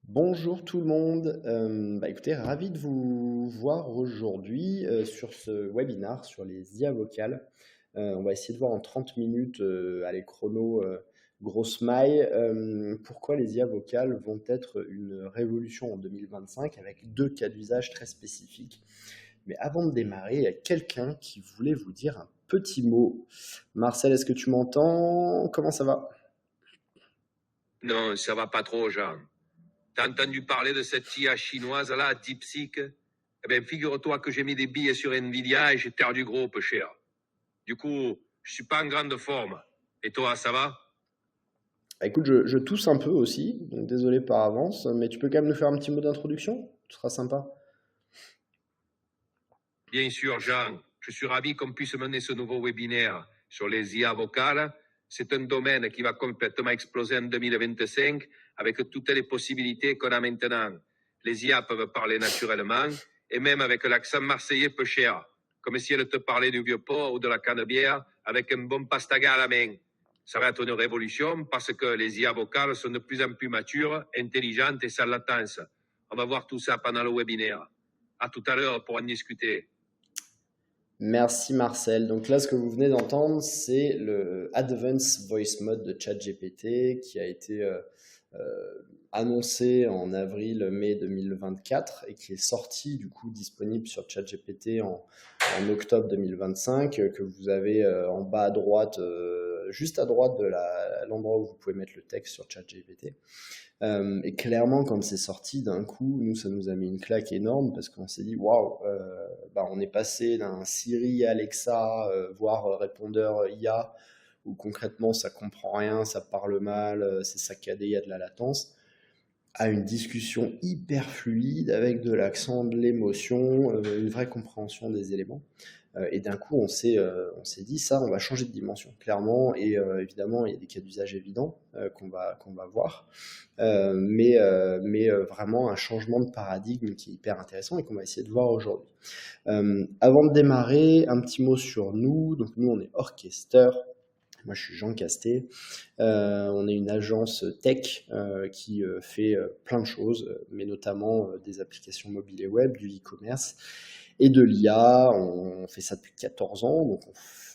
Bonjour tout le monde. Écoutez, ravi de vous voir aujourd'hui sur ce webinar sur les IA vocales. On va essayer de voir en 30 minutes, allez chrono, grosse maille, pourquoi les IA vocales vont être une révolution en 2025 avec deux cas d'usage très spécifiques. Mais avant de démarrer, il y a quelqu'un qui voulait vous dire un petit mot. Marcel, est-ce que tu m'entends? Comment ça va? Non, ça va pas trop, Jean. T'as entendu parler de cette IA chinoise-là, DeepSeek? Eh bien, figure-toi que j'ai mis des billets sur Nvidia et j'ai perdu gros, peu cher. Du coup, je suis pas en grande forme. Et toi, ça va? Écoute, je tousse un peu aussi, donc désolé par avance, mais tu peux quand même nous faire un petit mot d'introduction? Ce sera sympa. Bien sûr, Jean. Je suis ravi qu'on puisse mener ce nouveau webinaire sur les IA vocales. C'est un domaine qui va complètement exploser en 2025 avec toutes les possibilités qu'on a maintenant. Les IA peuvent parler naturellement et même avec l'accent marseillais peu cher, comme si elles te parlaient du vieux port ou de la canne-bière avec un bon pastaga à la main. Ça va être une révolution parce que les IA vocales sont de plus en plus matures, intelligentes et sans latence. On va voir tout ça pendant le webinaire. À tout à l'heure pour en discuter. Merci Marcel. Donc là, ce que vous venez d'entendre, c'est le Advanced Voice Mode de ChatGPT qui a été annoncé en avril-mai 2024 et qui est sorti du coup disponible sur ChatGPT en octobre 2025, que vous avez en bas à droite, juste à droite de l'endroit où vous pouvez mettre le texte sur ChatGPT. Et clairement, quand c'est sorti, d'un coup, nous, ça nous a mis une claque énorme parce qu'on s'est dit, waouh, on est passé d'un Siri, Alexa, voire répondeur IA, où concrètement, ça comprend rien, ça parle mal, c'est saccadé, il y a de la latence, à une discussion hyper fluide avec de l'accent, de l'émotion, une vraie compréhension des éléments. Et d'un coup, on s'est dit, ça, on va changer de dimension, clairement. Et évidemment, il y a des cas d'usage évidents qu'on va voir. Mais vraiment un changement de paradigme qui est hyper intéressant et qu'on va essayer de voir aujourd'hui. Avant de démarrer, un petit mot sur nous. Donc nous, on est Orchester. Moi, je suis Jean Casté. On est une agence tech qui fait plein de choses, mais notamment des applications mobiles et web, du e-commerce et de l'IA. On fait ça depuis 14 ans, donc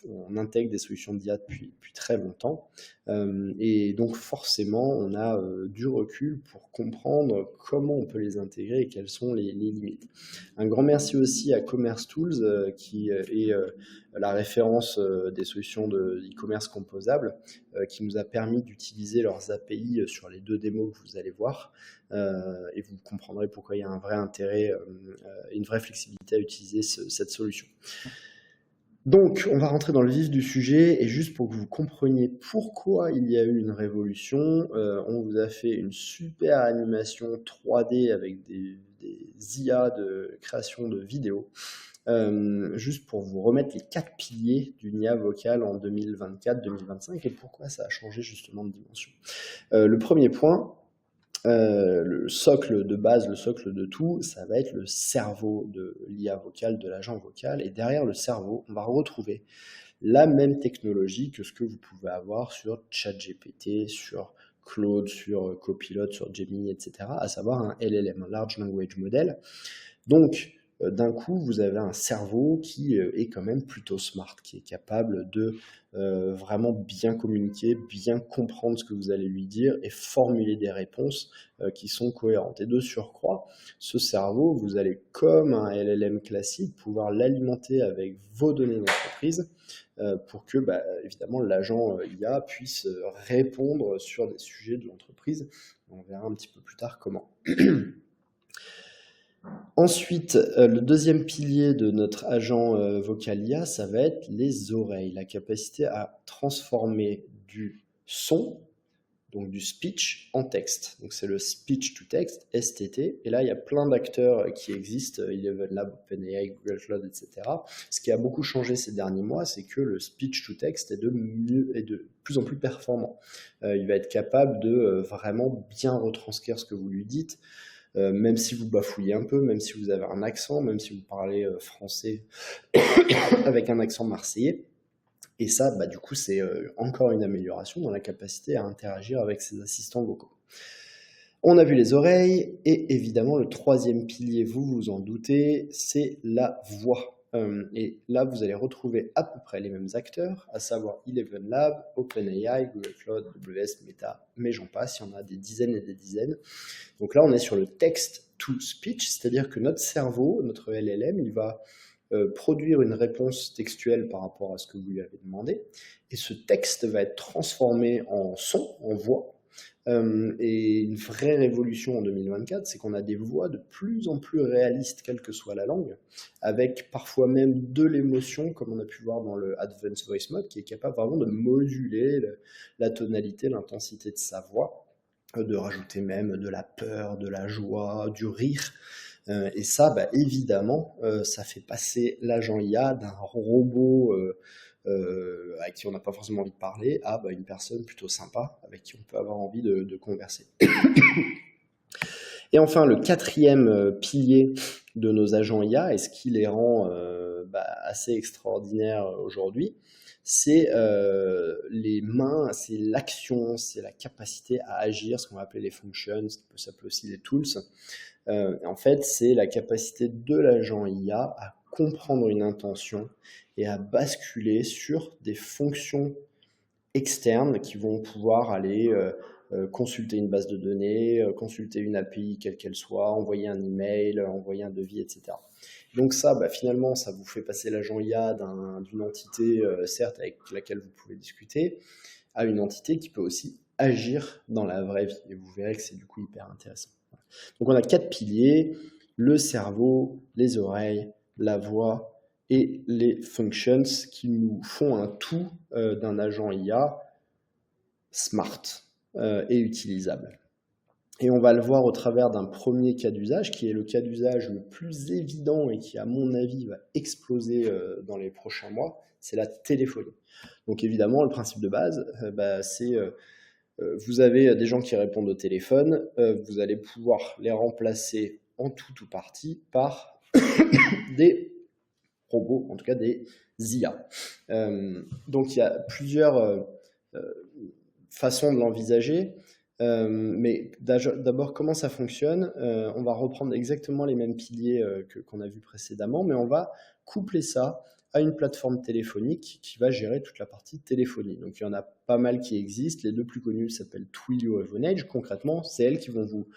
on intègre des solutions d'IA depuis très longtemps. Et donc forcément, on a du recul pour comprendre comment on peut les intégrer et quelles sont les limites. Un grand merci aussi à Commerce Tools, qui est la référence des solutions de e-commerce composables, qui nous a permis d'utiliser leurs API sur les deux démos que vous allez voir. Et vous comprendrez pourquoi il y a un vrai intérêt et une vraie flexibilité à utiliser cette solution. Donc, on va rentrer dans le vif du sujet, et juste pour que vous compreniez pourquoi il y a eu une révolution, on vous a fait une super animation 3D avec des IA de création de vidéos, juste pour vous remettre les 4 piliers d'une IA vocale en 2024-2025 et pourquoi ça a changé justement de dimension. Le premier point, le socle de base, le socle de tout, ça va être le cerveau de l'IA vocale, de l'agent vocal. Et derrière le cerveau, on va retrouver la même technologie que ce que vous pouvez avoir sur ChatGPT, sur Claude, sur Copilot, sur Gemini, etc., à savoir un LLM, un Large Language Model. Donc, d'un coup, vous avez un cerveau qui est quand même plutôt smart, qui est capable de vraiment bien communiquer, bien comprendre ce que vous allez lui dire et formuler des réponses qui sont cohérentes. Et de surcroît, ce cerveau, vous allez, comme un LLM classique, pouvoir l'alimenter avec vos données d'entreprise pour que, évidemment, l'agent IA puisse répondre sur des sujets de l'entreprise. On verra un petit peu plus tard comment. Ensuite, le deuxième pilier de notre agent vocal IA, ça va être les oreilles, la capacité à transformer du son, donc du speech, en texte. Donc c'est le speech to text, STT. Et là, il y a plein d'acteurs qui existent, Eleven Lab, OpenAI, Google Cloud, etc. Ce qui a beaucoup changé ces derniers mois, c'est que le speech to text est de plus en plus performant. Il va être capable de vraiment bien retranscrire ce que vous lui dites. Même si vous bafouillez un peu, même si vous avez un accent, même si vous parlez français avec un accent marseillais. Et ça, du coup, c'est encore une amélioration dans la capacité à interagir avec ses assistants vocaux. On a vu les oreilles et évidemment le troisième pilier, vous vous en doutez, c'est la voix. Et là, vous allez retrouver à peu près les mêmes acteurs, à savoir Eleven Labs, OpenAI, Google Cloud, AWS, Meta, mais j'en passe, il y en a des dizaines et des dizaines. Donc là, on est sur le text-to-speech, c'est-à-dire que notre cerveau, notre LLM, il va produire une réponse textuelle par rapport à ce que vous lui avez demandé, et ce texte va être transformé en son, en voix. Et une vraie révolution en 2024, c'est qu'on a des voix de plus en plus réalistes, quelle que soit la langue, avec parfois même de l'émotion, comme on a pu voir dans le Advanced Voice Mode, qui est capable vraiment de moduler la tonalité, l'intensité de sa voix, de rajouter même de la peur, de la joie, du rire. Et ça, bah, évidemment, ça fait passer l'agent IA d'un robot avec qui on n'a pas forcément envie de parler, à une personne plutôt sympa, avec qui on peut avoir envie de converser. Et enfin, le quatrième pilier de nos agents IA, et ce qui les rend assez extraordinaires aujourd'hui, c'est les mains, c'est l'action, c'est la capacité à agir, ce qu'on va appeler les functions, ce qui peut s'appeler aussi les tools. En fait, c'est la capacité de l'agent IA à comprendre une intention et à basculer sur des fonctions externes qui vont pouvoir aller consulter une base de données, consulter une API quelle qu'elle soit, envoyer un email, envoyer un devis, etc. Donc ça, finalement, ça vous fait passer l'agent IA d'une entité, certes, avec laquelle vous pouvez discuter, à une entité qui peut aussi agir dans la vraie vie. Et vous verrez que c'est du coup hyper intéressant. Donc on a 4 piliers, le cerveau, les oreilles, la voix et les functions qui nous font un tout d'un agent IA smart et utilisable. Et on va le voir au travers d'un premier cas d'usage, qui est le cas d'usage le plus évident et qui, à mon avis, va exploser dans les prochains mois, c'est la téléphonie. Donc évidemment, le principe de base, c'est vous avez des gens qui répondent au téléphone, vous allez pouvoir les remplacer en tout ou partie par des robots, en tout cas des IA. Donc il y a plusieurs façons de l'envisager, mais d'abord comment ça fonctionne. On va reprendre exactement les mêmes piliers qu'on a vus précédemment, mais on va coupler ça à une plateforme téléphonique qui va gérer toute la partie téléphonie. Donc il y en a pas mal qui existent. Les deux plus connus s'appellent Twilio et Vonage. Concrètement, c'est elles qui vont vous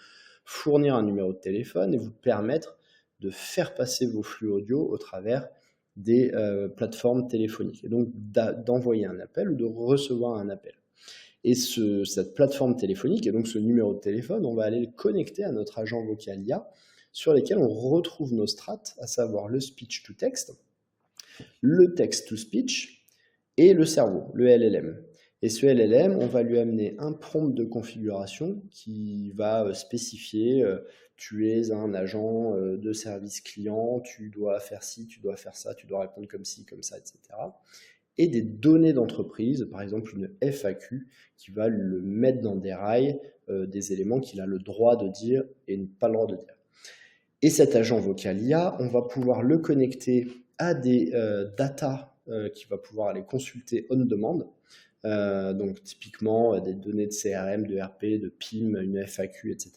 fournir un numéro de téléphone et vous permettre de faire passer vos flux audio au travers des plateformes téléphoniques. Et donc d'envoyer un appel ou de recevoir un appel. Et cette plateforme téléphonique, et donc ce numéro de téléphone, on va aller le connecter à notre agent vocal IA, sur lesquels on retrouve nos strates, à savoir le speech-to-text, le text-to-speech et le cerveau, le LLM. Et ce LLM, on va lui amener un prompt de configuration qui va spécifier tu es un agent de service client, tu dois faire ci, tu dois faire ça, tu dois répondre comme ci, comme ça, etc. Et des données d'entreprise, par exemple une FAQ, qui va le mettre dans des rails, des éléments qu'il a le droit de dire et pas le droit de dire. Et cet agent vocal IA, on va pouvoir le connecter à des data qu'il va pouvoir aller consulter on demand. Donc typiquement des données de CRM, de RP, de PIM, une FAQ, etc.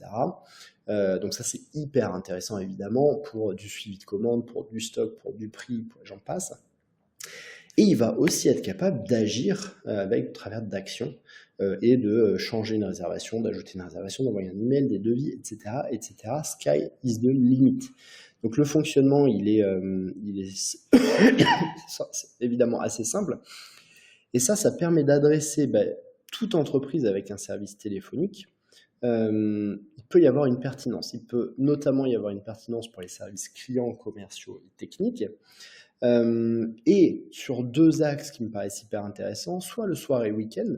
Donc ça c'est hyper intéressant évidemment pour du suivi de commande, pour du stock, pour du prix, pour j'en passe. Et il va aussi être capable d'agir au travers d'actions et de changer une réservation, d'ajouter une réservation, d'envoyer un email, des devis, etc., etc. Sky is the limit. Donc le fonctionnement, il est évidemment assez simple. Et ça permet d'adresser toute entreprise avec un service téléphonique. Il peut y avoir une pertinence. Il peut notamment y avoir une pertinence pour les services clients, commerciaux et techniques. Et sur deux axes qui me paraissent hyper intéressants, soit le soir et week-end.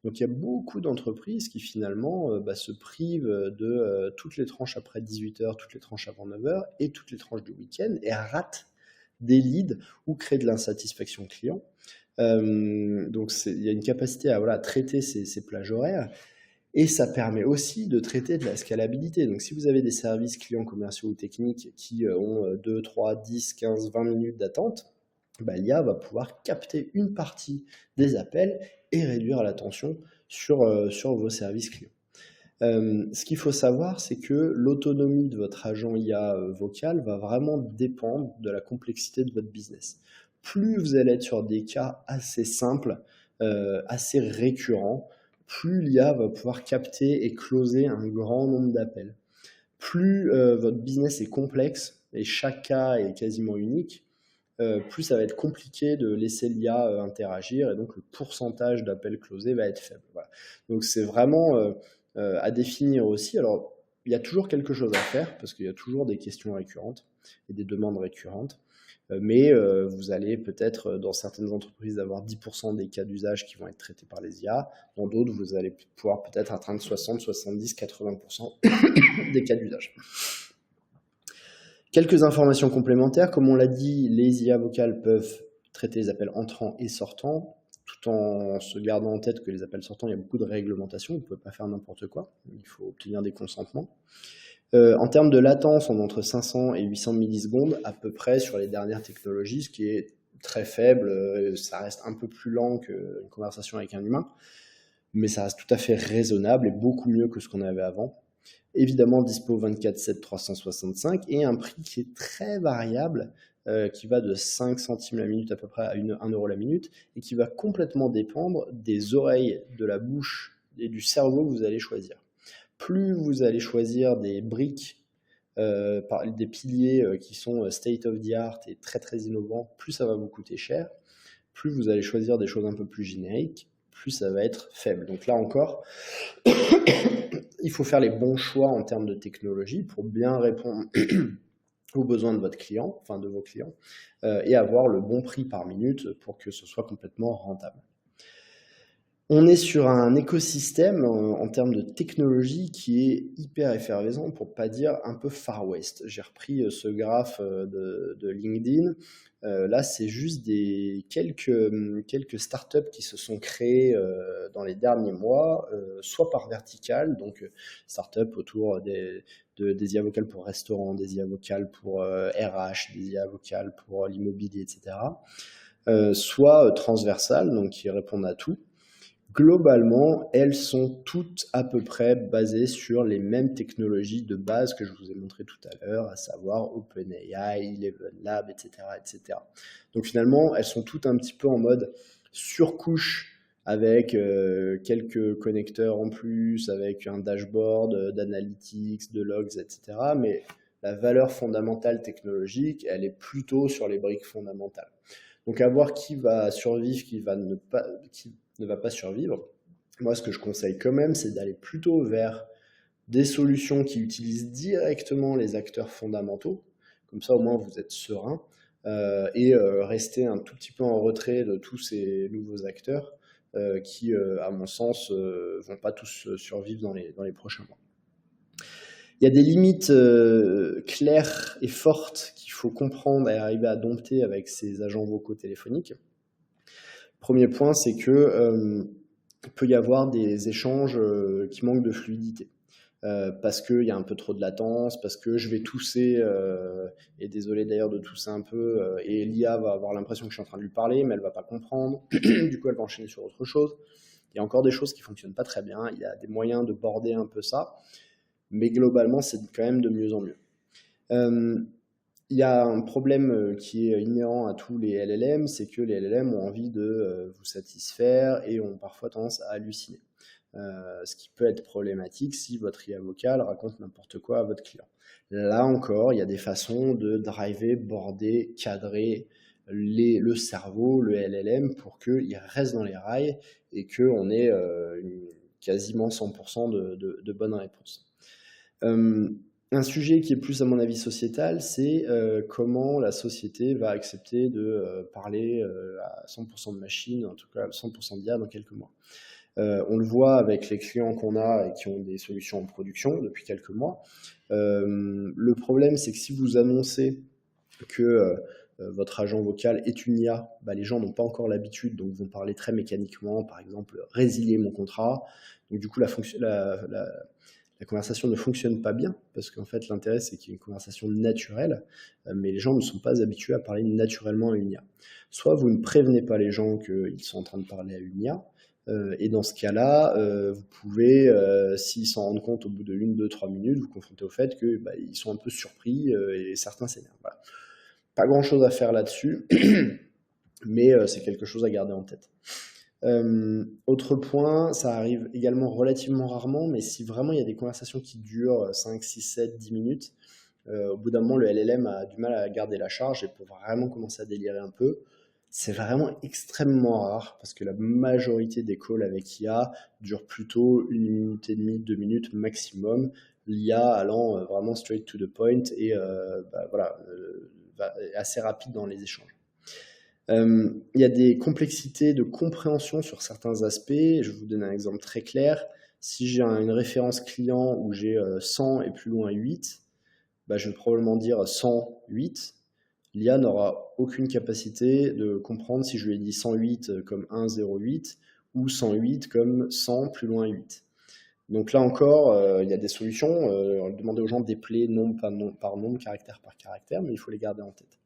Donc il y a beaucoup d'entreprises qui finalement se privent de toutes les tranches après 18h, toutes les tranches avant 9h et toutes les tranches du week-end et ratent des leads ou créent de l'insatisfaction client. Donc il y a une capacité à traiter ces plages horaires. Et ça permet aussi de traiter de la scalabilité. Donc si vous avez des services clients commerciaux ou techniques qui ont 2, 3, 10, 15, 20 minutes d'attente, l'IA va pouvoir capter une partie des appels et réduire la tension sur vos services clients. Ce qu'il faut savoir, c'est que l'autonomie de votre agent IA vocal va vraiment dépendre de la complexité de votre business. Plus vous allez être sur des cas assez simples, assez récurrents, plus l'IA va pouvoir capter et closer un grand nombre d'appels. Plus votre business est complexe et chaque cas est quasiment unique, plus ça va être compliqué de laisser l'IA interagir et donc le pourcentage d'appels closés va être faible. Voilà. Donc c'est vraiment à définir aussi. Alors il y a toujours quelque chose à faire parce qu'il y a toujours des questions récurrentes et des demandes récurrentes. Mais vous allez peut-être, dans certaines entreprises, avoir 10% des cas d'usage qui vont être traités par les IA. Dans d'autres, vous allez pouvoir peut-être atteindre 60, 70, 80% des cas d'usage. Quelques informations complémentaires. Comme on l'a dit, les IA vocales peuvent traiter les appels entrants et sortants, tout en se gardant en tête que les appels sortants, il y a beaucoup de réglementations. Vous ne pouvez pas faire n'importe quoi. Il faut obtenir des consentements. En termes de latence, on est entre 500 et 800 millisecondes à peu près sur les dernières technologies, ce qui est très faible. Ça reste un peu plus lent qu'une conversation avec un humain, mais ça reste tout à fait raisonnable et beaucoup mieux que ce qu'on avait avant. Évidemment, dispo 24/7 365 et un prix qui est très variable, qui va de 5 centimes la minute à peu près à 1 euro la minute et qui va complètement dépendre des oreilles, de la bouche et du cerveau que vous allez choisir. Plus vous allez choisir des briques, des piliers qui sont state of the art et très très innovants, plus ça va vous coûter cher. Plus vous allez choisir des choses un peu plus génériques, plus ça va être faible. Donc là encore, il faut faire les bons choix en termes de technologie pour bien répondre aux besoins de votre client, enfin de vos clients, et avoir le bon prix par minute pour que ce soit complètement rentable. On est sur un écosystème en termes de technologie qui est hyper effervescent, pour ne pas dire un peu Far West. J'ai repris ce graphe de LinkedIn. Là, c'est juste quelques startups qui se sont créées dans les derniers mois, soit par vertical, donc startups autour des IA vocales pour restaurants, des IA vocales pour RH, des IA vocales pour l'immobilier, etc. Soit transversales, donc qui répondent à tout. Globalement, elles sont toutes à peu près basées sur les mêmes technologies de base que je vous ai montré tout à l'heure, à savoir OpenAI, Eleven Labs, etc., etc. Donc finalement, elles sont toutes un petit peu en mode surcouche avec quelques connecteurs en plus, avec un dashboard d'analytics, de logs, etc. Mais la valeur fondamentale technologique, elle est plutôt sur les briques fondamentales. Donc à voir qui va survivre, qui ne va pas survivre. Moi, ce que je conseille quand même, c'est d'aller plutôt vers des solutions qui utilisent directement les acteurs fondamentaux. Comme ça, au moins, vous êtes serein et rester un tout petit peu en retrait de tous ces nouveaux acteurs qui, à mon sens, vont pas tous survivre dans les prochains mois. Il y a des limites claires et fortes qu'il faut comprendre et arriver à dompter avec ces agents vocaux téléphoniques. Premier point, c'est que il peut y avoir des échanges qui manquent de fluidité. Parce qu'il y a un peu trop de latence, parce que je vais tousser, et désolé d'ailleurs de tousser un peu, et l'IA va avoir l'impression que je suis en train de lui parler, mais elle ne va pas comprendre. Du coup, elle va enchaîner sur autre chose. Il y a encore des choses qui ne fonctionnent pas très bien. Il y a des moyens de border un peu ça. Mais globalement, c'est quand même de mieux en mieux. Il y a un problème qui est inhérent à tous les LLM, c'est que les LLM ont envie de vous satisfaire et ont parfois tendance à halluciner. Ce qui peut être problématique si votre IA vocale raconte n'importe quoi à votre client. Là encore, il y a des façons de driver, border, cadrer le cerveau, le LLM, pour qu'il reste dans les rails et qu'on ait quasiment 100% de bonnes réponses. Un sujet qui est plus à mon avis sociétal, c'est comment la société va accepter de parler à 100% de machine, en tout cas 100% d'IA dans quelques mois. On le voit avec les clients qu'on a et qui ont des solutions en production depuis quelques mois. Le problème, c'est que si vous annoncez que votre agent vocal est une IA, les gens n'ont pas encore l'habitude, donc vont parler très mécaniquement, par exemple, résilier mon contrat. Donc du coup, la conversation ne fonctionne pas bien, parce qu'en fait, l'intérêt, c'est qu'il y ait une conversation naturelle, mais les gens ne sont pas habitués à parler naturellement à une IA. Soit vous ne prévenez pas les gens qu'ils sont en train de parler à une IA, Et dans ce cas-là, vous pouvez, s'ils s'en rendent compte au bout de 1, 2, 3 minutes, vous confronter au fait que ils sont un peu surpris et certains s'énervent. Voilà. Pas grand-chose à faire là-dessus, mais c'est quelque chose à garder en tête. Autre point, ça arrive également relativement rarement, mais si vraiment il y a des conversations qui durent 5, 6, 7, 10 minutes, au bout d'un moment, le LLM a du mal à garder la charge et peut vraiment commencer à délirer un peu. C'est vraiment extrêmement rare parce que la majorité des calls avec IA durent plutôt 1 minute et demie, 2 minutes maximum. L'IA allant vraiment straight to the point et voilà, assez rapide dans les échanges. Il y a des complexités de compréhension sur certains aspects. Je vais vous donner un exemple très clair. Si j'ai une référence client où j'ai 100 et plus loin 8, je vais probablement dire 108. L'IA n'aura aucune capacité de comprendre si je lui ai dit 108 comme 108 ou 108 comme 100 plus loin 8. Donc là encore, il y a des solutions. Demandez aux gens d'épeler nombre par nombre, caractère par caractère, mais il faut les garder en tête.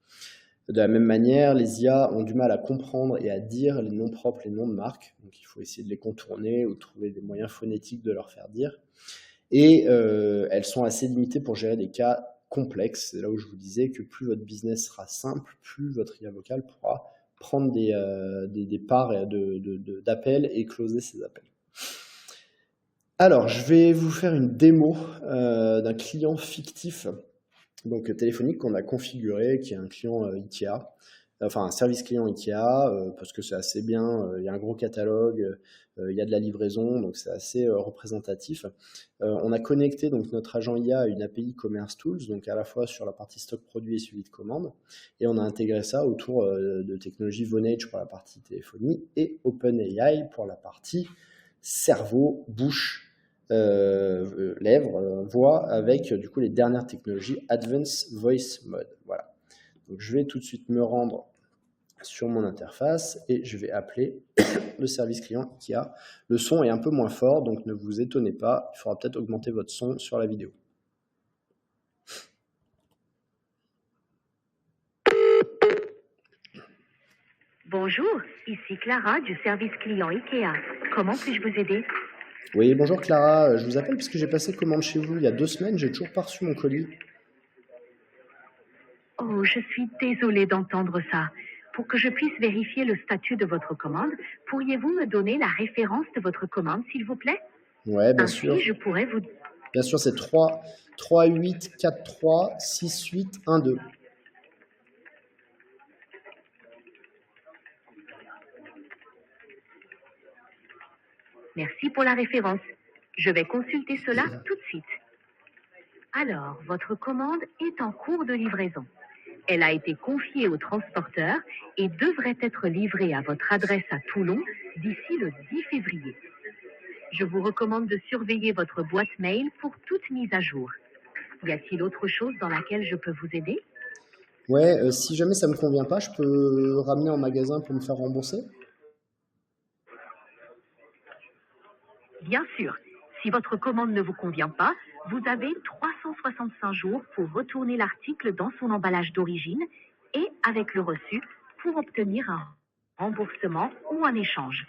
De la même manière, les IA ont du mal à comprendre et à dire les noms propres, les noms de marques. Donc il faut essayer de les contourner ou trouver des moyens phonétiques de leur faire dire. Et elles sont assez limitées pour gérer des cas complexes. C'est là où je vous disais que plus votre business sera simple, plus votre IA vocale pourra prendre des parts d'appels et closer ces appels. Alors, je vais vous faire une démo d'un client fictif, donc téléphonique, qu'on a configuré, qui est un client Ikea, enfin un service client Ikea, parce que c'est assez bien, il y a un gros catalogue, il y a de la livraison, donc c'est assez représentatif. On a connecté donc notre agent IA à une API Commerce Tools, donc à la fois sur la partie stock produit et suivi de commande, et on a intégré ça autour de technologie Vonage pour la partie téléphonie et OpenAI pour la partie cerveau, bouche, lèvres, voix, avec du coup les dernières technologies Advanced Voice Mode. Voilà. Donc je vais tout de suite me rendre sur mon interface et je vais appeler le service client Ikea. Le son est un peu moins fort, donc ne vous étonnez pas, il faudra peut-être augmenter votre son sur la vidéo. Bonjour, ici Clara du service client Ikea. Comment puis-je vous aider? Oui, bonjour Clara, je vous appelle parce que j'ai passé commande chez vous il y a 2 semaines, j'ai toujours pas reçu mon colis. Oh, je suis désolée d'entendre ça. Pour que je puisse vérifier le statut de votre commande, pourriez-vous me donner la référence de votre commande, s'il vous plaît? Ouais, bien Ainsi, sûr. je pourrais vous... Bien sûr, c'est 38 43 68 12. Merci pour la référence. Je vais consulter cela tout de suite. Alors, votre commande est en cours de livraison. Elle a été confiée au transporteur et devrait être livrée à votre adresse à Toulon d'ici le 10 février. Je vous recommande de surveiller votre boîte mail pour toute mise à jour. Y a-t-il autre chose dans laquelle je peux vous aider? Ouais, si jamais ça me convient pas, je peux ramener en magasin pour me faire rembourser? Bien sûr, si votre commande ne vous convient pas, vous avez 365 jours pour retourner l'article dans son emballage d'origine et avec le reçu pour obtenir un remboursement ou un échange.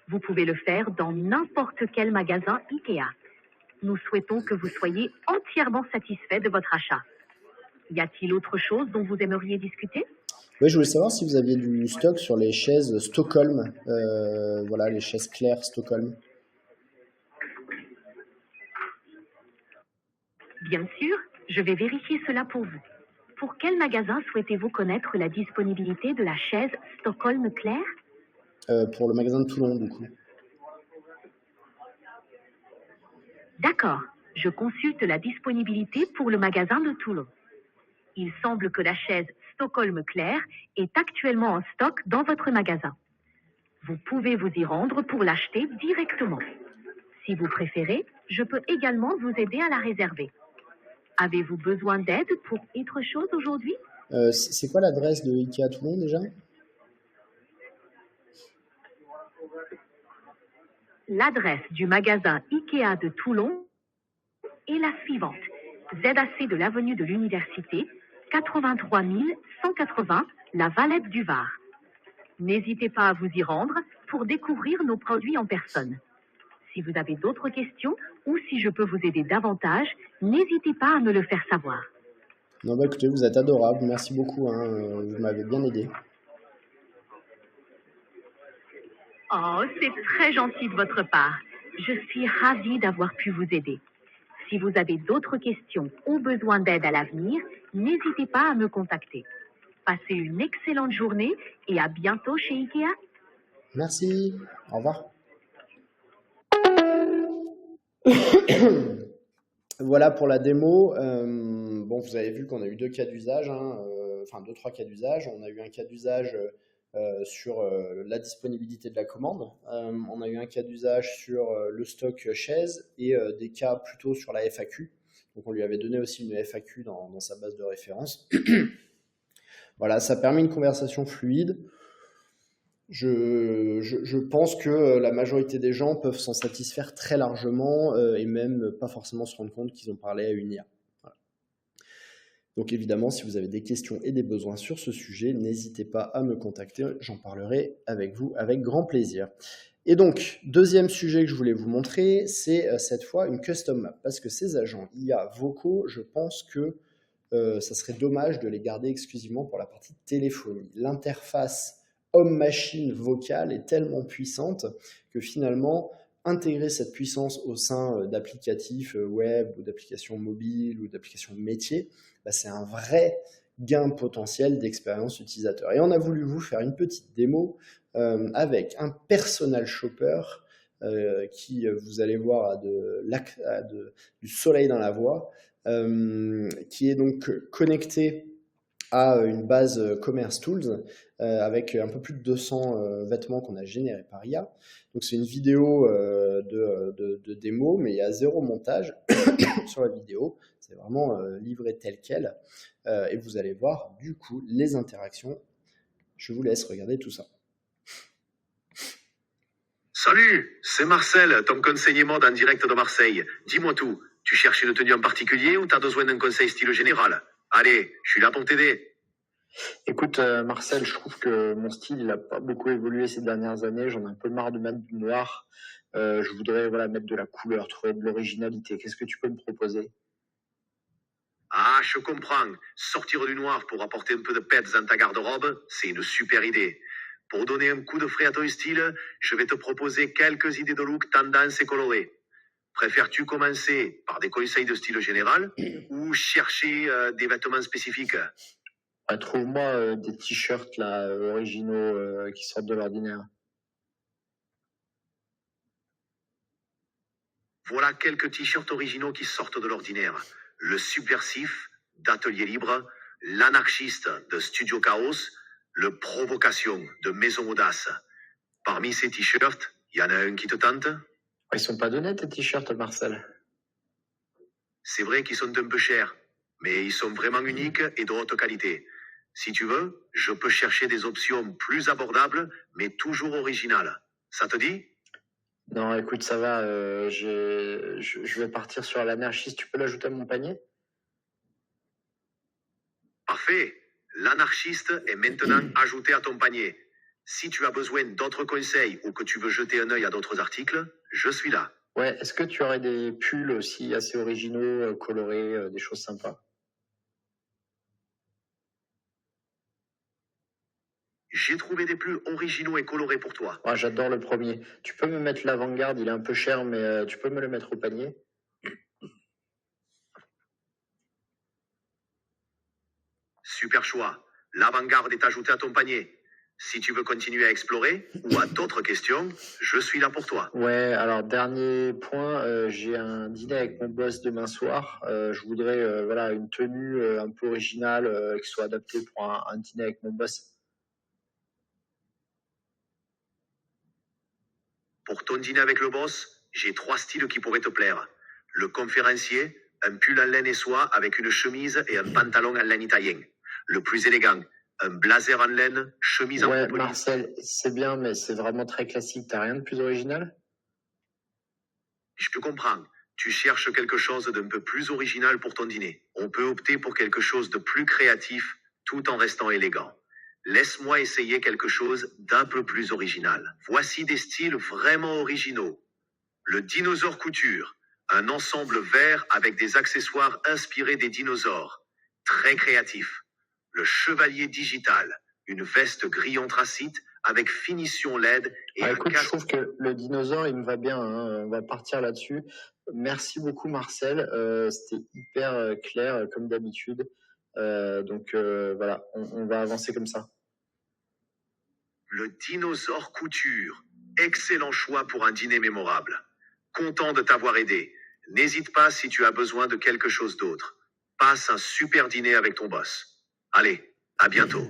Vous pouvez le faire dans n'importe quel magasin Ikea. Nous souhaitons que vous soyez entièrement satisfait de votre achat. Y a-t-il autre chose dont vous aimeriez discuter? Oui, je voulais savoir si vous aviez du stock sur les chaises Stockholm, voilà, les chaises claires Stockholm. Bien sûr, je vais vérifier cela pour vous. Pour quel magasin souhaitez-vous connaître la disponibilité de la chaise Stockholm Claire? Pour le magasin de Toulon, du coup. D'accord, je consulte la disponibilité pour le magasin de Toulon. Il semble que la chaise Stockholm Claire est actuellement en stock dans votre magasin. Vous pouvez vous y rendre pour l'acheter directement. Si vous préférez, je peux également vous aider à la réserver. Avez-vous besoin d'aide pour autre chose aujourd'hui? C'est quoi l'adresse de Ikea Toulon déjà? L'adresse du magasin Ikea de Toulon est la suivante. ZAC de l'avenue de l'Université, 83 180 La Valette du Var. N'hésitez pas à vous y rendre pour découvrir nos produits en personne. Si vous avez d'autres questions ou si je peux vous aider davantage, n'hésitez pas à me le faire savoir. Non, bah écoutez, vous êtes adorable. Merci beaucoup, hein, vous m'avez bien aidé. Oh, c'est très gentil de votre part. Je suis ravie d'avoir pu vous aider. Si vous avez d'autres questions ou besoin d'aide à l'avenir, n'hésitez pas à me contacter. Passez une excellente journée et à bientôt chez IKEA. Merci. Au revoir. Voilà pour la démo. Bon, vous avez vu qu'on a eu deux cas d'usage, hein, enfin deux, trois cas d'usage. On a eu un cas d'usage sur la disponibilité de la commande. On a eu un cas d'usage sur le stock chaise et des cas plutôt sur la FAQ. Donc on lui avait donné aussi une FAQ dans sa base de référence. Voilà, ça permet une conversation fluide. Je pense que la majorité des gens peuvent s'en satisfaire très largement et même pas forcément se rendre compte qu'ils ont parlé à une IA. Voilà. Donc évidemment, si vous avez des questions et des besoins sur ce sujet, n'hésitez pas à me contacter, j'en parlerai avec vous avec grand plaisir. Et donc, deuxième sujet que je voulais vous montrer, c'est cette fois une custom map, parce que ces agents IA vocaux, je pense que ça serait dommage de les garder exclusivement pour la partie téléphonie. L'interface homme-machine vocale est tellement puissante que finalement, intégrer cette puissance au sein d'applicatifs web ou d'applications mobiles ou d'applications métiers, bah, c'est un vrai gain potentiel d'expérience utilisateur. Et on a voulu vous faire une petite démo avec un personal shopper qui, vous allez voir, a du soleil dans la voix, qui est donc connecté à une base Commerce Tools avec un peu plus de 200 vêtements qu'on a générés par IA. Donc c'est une vidéo de démo, mais il y a zéro montage sur la vidéo. C'est vraiment livré tel quel. Et vous allez voir du coup les interactions. Je vous laisse regarder tout ça. Salut, c'est Marcel, ton conseiller mode en direct de Marseille. Dis-moi tout, tu cherches une tenue en particulier ou tu as besoin d'un conseil style général? Allez, je suis là pour t'aider. Écoute, Marcel, je trouve que mon style, il a pas beaucoup évolué ces dernières années. J'en ai un peu marre de mettre du noir. Je voudrais mettre de la couleur, trouver de l'originalité. Qu'est-ce que tu peux me proposer? Ah, je comprends. Sortir du noir pour apporter un peu de peps dans ta garde-robe, c'est une super idée. Pour donner un coup de frais à ton style, je vais te proposer quelques idées de look tendance et colorées. Préfères-tu commencer par des conseils de style général ou chercher des vêtements spécifiques? Trouve-moi des t-shirts là originaux qui sortent de l'ordinaire. Voilà quelques t-shirts originaux qui sortent de l'ordinaire. Le subversif d'Atelier Libre, l'anarchiste de Studio Chaos, le provocation de Maison Audace. Parmi ces t-shirts, il y en a un qui te tente? Ils sont pas donnés tes t-shirts, Marcel. C'est vrai qu'ils sont un peu chers, mais ils sont vraiment uniques et de haute qualité. Si tu veux, je peux chercher des options plus abordables, mais toujours originales. Ça te dit? Non, écoute, ça va. Je vais partir sur l'anarchiste. Tu peux l'ajouter à mon panier? Parfait. L'anarchiste est maintenant ajouté à ton panier. Si tu as besoin d'autres conseils ou que tu veux jeter un œil à d'autres articles, je suis là. Ouais, est-ce que tu aurais des pulls aussi assez originaux, colorés, des choses sympas? J'ai trouvé des pulls originaux et colorés pour toi. Ouais, j'adore le premier. Tu peux me mettre l'avant-garde, il est un peu cher, mais tu peux me le mettre au panier? Super choix. L'avant-garde est ajoutée à ton panier. Si tu veux continuer à explorer ou à d'autres questions, je suis là pour toi. Ouais, alors dernier point, j'ai un dîner avec mon boss demain soir. Je voudrais une tenue un peu originale qui soit adaptée pour un dîner avec mon boss. Pour ton dîner avec le boss, j'ai 3 styles qui pourraient te plaire. Le conférencier, un pull en laine et soie avec une chemise et un pantalon en laine italien. Le plus élégant, un blazer en laine, chemise en propolis. Ouais, Marcel, c'est bien, mais c'est vraiment très classique. T'as rien de plus original? Je te comprends. Tu cherches quelque chose d'un peu plus original pour ton dîner. On peut opter pour quelque chose de plus créatif tout en restant élégant. Laisse-moi essayer quelque chose d'un peu plus original. Voici des styles vraiment originaux. Le dinosaure couture, un ensemble vert avec des accessoires inspirés des dinosaures. Très créatif. Le chevalier digital, une veste gris anthracite avec finition LED et un Écoute, je casque. trouve que le dinosaure, il me va bien, hein. On va partir là-dessus. Merci beaucoup, Marcel. C'était hyper clair, comme d'habitude. Donc voilà, on va avancer comme ça. Le dinosaure couture. Excellent choix pour un dîner mémorable. Content de t'avoir aidé. N'hésite pas si tu as besoin de quelque chose d'autre. Passe un super dîner avec ton boss. Allez, à bientôt.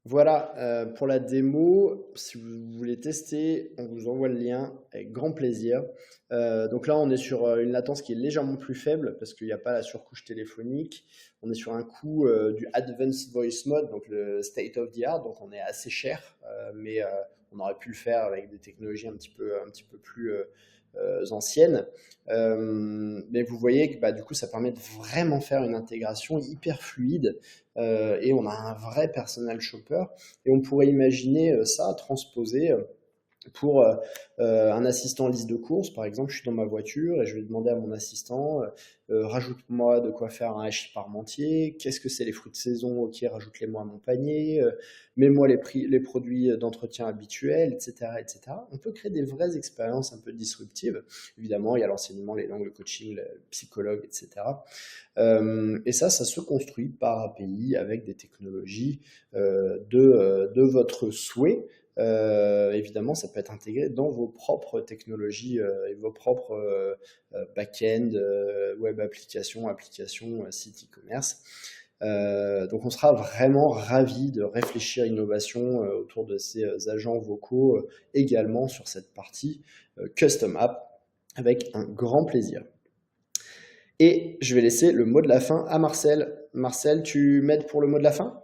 Voilà pour la démo. Si vous voulez tester, on vous envoie le lien avec grand plaisir. Donc là, on est sur une latence qui est légèrement plus faible parce qu'il n'y a pas la surcouche téléphonique. On est sur un coût du Advanced Voice Mode, donc le state of the art. Donc on est assez cher, mais on aurait pu le faire avec des technologies un petit peu plus anciennes. Mais vous voyez que du coup, ça permet de vraiment faire une intégration hyper fluide. Et on a un vrai personal shopper et on pourrait imaginer ça transposé pour un assistant liste de courses. Par exemple, je suis dans ma voiture et je vais demander à mon assistant rajoute-moi de quoi faire un hachis parmentier, qu'est-ce que c'est les fruits de saison, ok, rajoute-les-moi à mon panier, mets-moi les produits d'entretien habituels, etc., etc. On peut créer des vraies expériences un peu disruptives. Évidemment, il y a l'enseignement, les langues, le coaching, le psychologue, etc. Et ça se construit par API avec des technologies de votre souhait. Évidemment, ça peut être intégré dans vos propres technologies et vos propres back-end, web applications, sites e-commerce. Donc, on sera vraiment ravis de réfléchir innovation autour de ces agents vocaux également sur cette partie Custom App avec un grand plaisir. Et je vais laisser le mot de la fin à Marcel. Marcel, tu m'aides pour le mot de la fin ?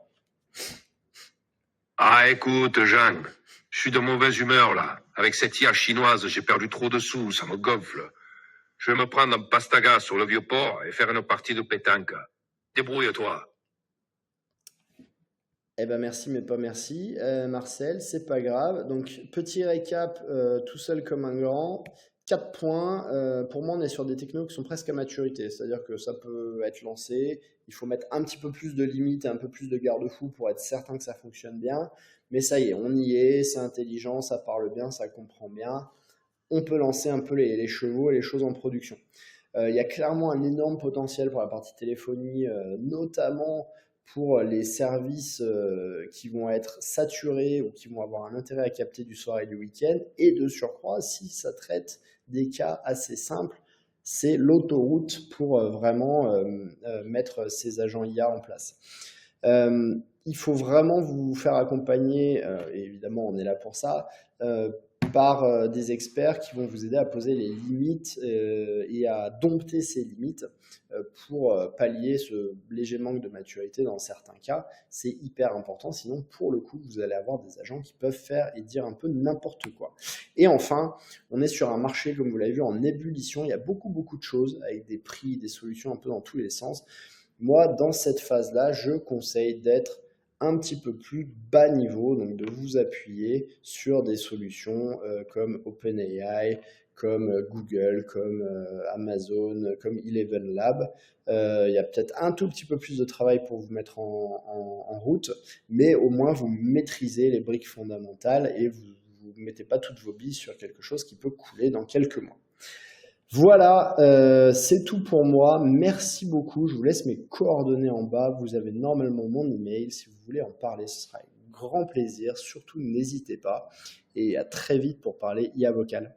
Ah, écoute, Jean, je suis de mauvaise humeur, là. Avec cette IA chinoise, j'ai perdu trop de sous, ça me gonfle. Je vais me prendre un pastaga sur le vieux port et faire une partie de pétanque. Débrouille-toi. Eh ben merci, mais pas merci. Marcel, c'est pas grave. Donc, petit récap, tout seul comme un grand. 4 points. Pour moi, on est sur des technos qui sont presque à maturité. C'est-à-dire que ça peut être lancé. Il faut mettre un petit peu plus de limites et un peu plus de garde-fous pour être certain que ça fonctionne bien. Mais ça y est, on y est. C'est intelligent, ça parle bien, ça comprend bien. On peut lancer un peu les chevaux et les choses en production. Il y a clairement un énorme potentiel pour la partie téléphonie, notamment pour les services qui vont être saturés ou qui vont avoir un intérêt à capter du soir et du week-end. Et de surcroît, si ça traite des cas assez simples, c'est l'autoroute pour vraiment mettre ces agents IA en place. Il faut vraiment vous faire accompagner, et évidemment on est là pour ça, par des experts qui vont vous aider à poser les limites et à dompter ces limites pour pallier ce léger manque de maturité dans certains cas. C'est hyper important, sinon pour le coup vous allez avoir des agents qui peuvent faire et dire un peu n'importe quoi. Et enfin, on est sur un marché, comme vous l'avez vu, en ébullition. Il y a beaucoup de choses avec des prix, des solutions un peu dans tous les sens. Moi, dans cette phase-là, je conseille d'être un petit peu plus bas niveau, donc de vous appuyer sur des solutions comme OpenAI, comme Google, comme Amazon, comme Eleven Lab. Il y a peut-être un tout petit peu plus de travail pour vous mettre en route, mais au moins vous maîtrisez les briques fondamentales et vous ne mettez pas toutes vos billes sur quelque chose qui peut couler dans quelques mois. Voilà, c'est tout pour moi. Merci beaucoup. Je vous laisse mes coordonnées en bas. Vous avez normalement mon email. Si vous voulez en parler, ce sera avec grand plaisir. Surtout, n'hésitez pas. Et à très vite pour parler IA Vocal.